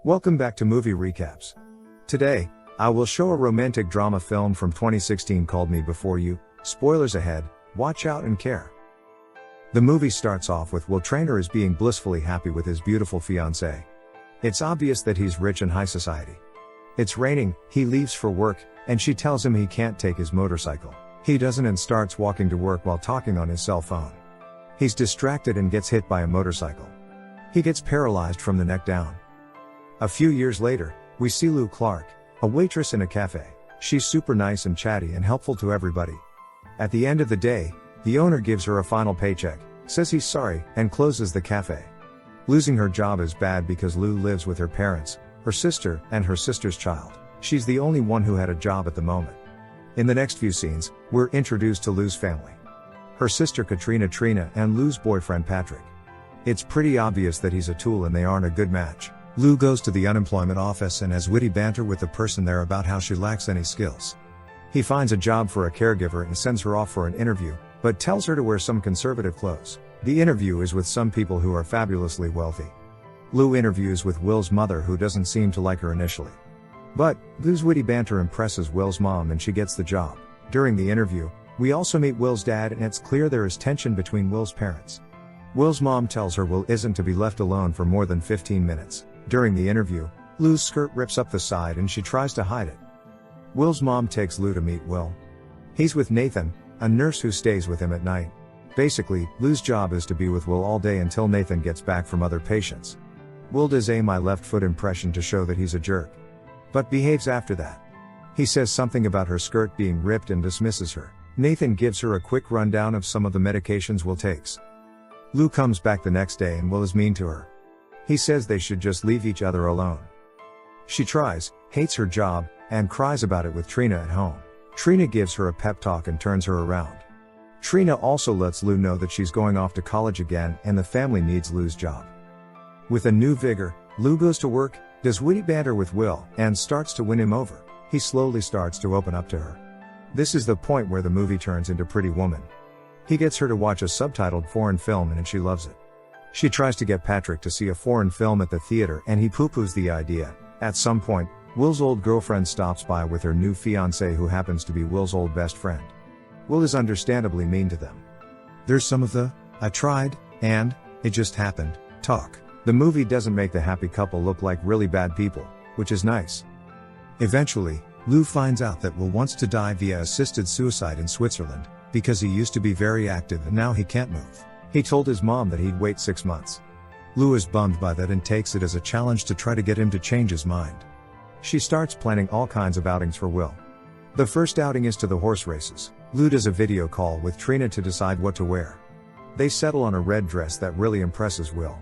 Welcome back to Movie Recaps. Today, I will show a romantic drama film from 2016 called Me Before You. Spoilers ahead, watch out and care. The movie starts off with Will Traynor is being blissfully happy with his beautiful fiancée. It's obvious that he's rich and high society. It's raining, he leaves for work, and she tells him he can't take his motorcycle. He doesn't and starts walking to work while talking on his cell phone. He's distracted and gets hit by a motorcycle. He gets paralyzed from the neck down. A few years later, we see Lou Clark, a waitress in a cafe. She's super nice and chatty and helpful to everybody. At the end of the day, the owner gives her a final paycheck, says he's sorry, and closes the cafe. Losing her job is bad because Lou lives with her parents, her sister, and her sister's child. She's the only one who had a job at the moment. In the next few scenes, we're introduced to Lou's family. Her sister Trina, and Lou's boyfriend Patrick. It's pretty obvious that he's a tool and they aren't a good match. Lou goes to the unemployment office and has witty banter with the person there about how she lacks any skills. He finds a job for a caregiver and sends her off for an interview, but tells her to wear some conservative clothes. The interview is with some people who are fabulously wealthy. Lou interviews with Will's mother, who doesn't seem to like her initially. But Lou's witty banter impresses Will's mom and she gets the job. During the interview, we also meet Will's dad and it's clear there is tension between Will's parents. Will's mom tells her Will isn't to be left alone for more than 15 minutes. During the interview, Lou's skirt rips up the side and she tries to hide it. Will's mom takes Lou to meet Will. He's with Nathan, a nurse who stays with him at night. Basically, Lou's job is to be with Will all day until Nathan gets back from other patients. Will does a my left foot impression to show that he's a jerk, but behaves after that. He says something about her skirt being ripped and dismisses her. Nathan gives her a quick rundown of some of the medications Will takes. Lou comes back the next day and Will is mean to her. He says they should just leave each other alone. She tries, hates her job, and cries about it with Trina at home. Trina gives her a pep talk and turns her around. Trina also lets Lou know that she's going off to college again and the family needs Lou's job. With a new vigor, Lou goes to work, does witty banter with Will, and starts to win him over. He slowly starts to open up to her. This is the point where the movie turns into Pretty Woman. He gets her to watch a subtitled foreign film and she loves it. She tries to get Patrick to see a foreign film at the theater and he poo-poos the idea. At some point, Will's old girlfriend stops by with her new fiancé, who happens to be Will's old best friend. Will is understandably mean to them. There's some of the, I tried, and, it just happened, talk. The movie doesn't make the happy couple look like really bad people, which is nice. Eventually, Lou finds out that Will wants to die via assisted suicide in Switzerland, because he used to be very active and now he can't move. He told his mom that he'd wait 6 months. Lou is bummed by that and takes it as a challenge to try to get him to change his mind. She starts planning all kinds of outings for Will. The first outing is to the horse races. Lou does a video call with Trina to decide what to wear. They settle on a red dress that really impresses Will.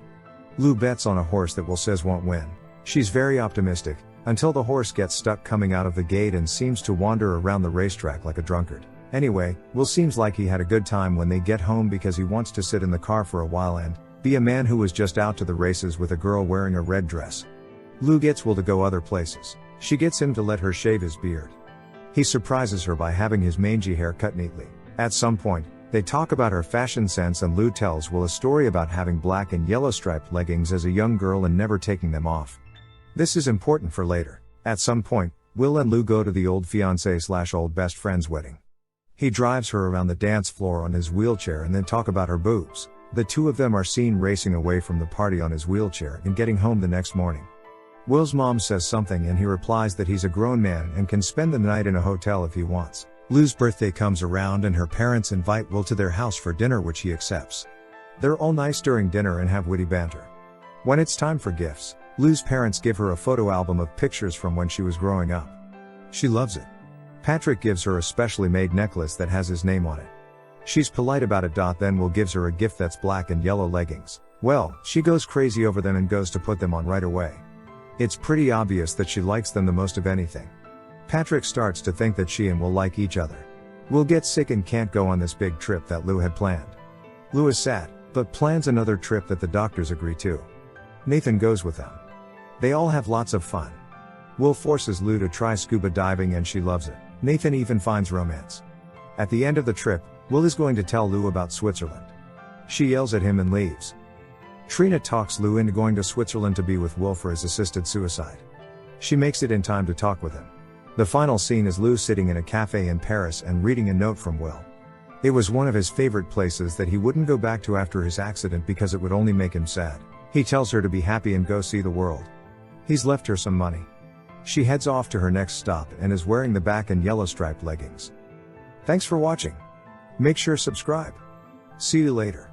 Lou bets on a horse that Will says won't win. She's very optimistic, until the horse gets stuck coming out of the gate and seems to wander around the racetrack like a drunkard. Anyway, Will seems like he had a good time when they get home because he wants to sit in the car for a while and be a man who was just out to the races with a girl wearing a red dress. Lou gets Will to go other places. She gets him to let her shave his beard. He surprises her by having his mangy hair cut neatly. At some point, they talk about her fashion sense and Lou tells Will a story about having black and yellow striped leggings as a young girl and never taking them off. This is important for later. At some point, Will and Lou go to the old fiancé/old best friend's wedding. He drives her around the dance floor on his wheelchair and then talk about her boobs. The two of them are seen racing away from the party on his wheelchair and getting home the next morning. Will's mom says something and he replies that he's a grown man and can spend the night in a hotel if he wants. Lou's birthday comes around and her parents invite Will to their house for dinner, which he accepts. They're all nice during dinner and have witty banter. When it's time for gifts, Lou's parents give her a photo album of pictures from when she was growing up. She loves it. Patrick gives her a specially made necklace that has his name on it. She's polite about it. Then Will gives her a gift that's black and yellow leggings. Well, she goes crazy over them and goes to put them on right away. It's pretty obvious that she likes them the most of anything. Patrick starts to think that she and Will like each other. Will gets sick and can't go on this big trip that Lou had planned. Lou is sad, but plans another trip that the doctors agree to. Nathan goes with them. They all have lots of fun. Will forces Lou to try scuba diving and she loves it. Nathan even finds romance. At the end of the trip, Will is going to tell Lou about Switzerland. She yells at him and leaves. Trina talks Lou into going to Switzerland to be with Will for his assisted suicide. She makes it in time to talk with him. The final scene is Lou sitting in a cafe in Paris and reading a note from Will. It was one of his favorite places that he wouldn't go back to after his accident because it would only make him sad. He tells her to be happy and go see the world. He's left her some money. She heads off to her next stop and is wearing the black and yellow striped leggings. Thanks for watching. Make sure subscribe. See you later.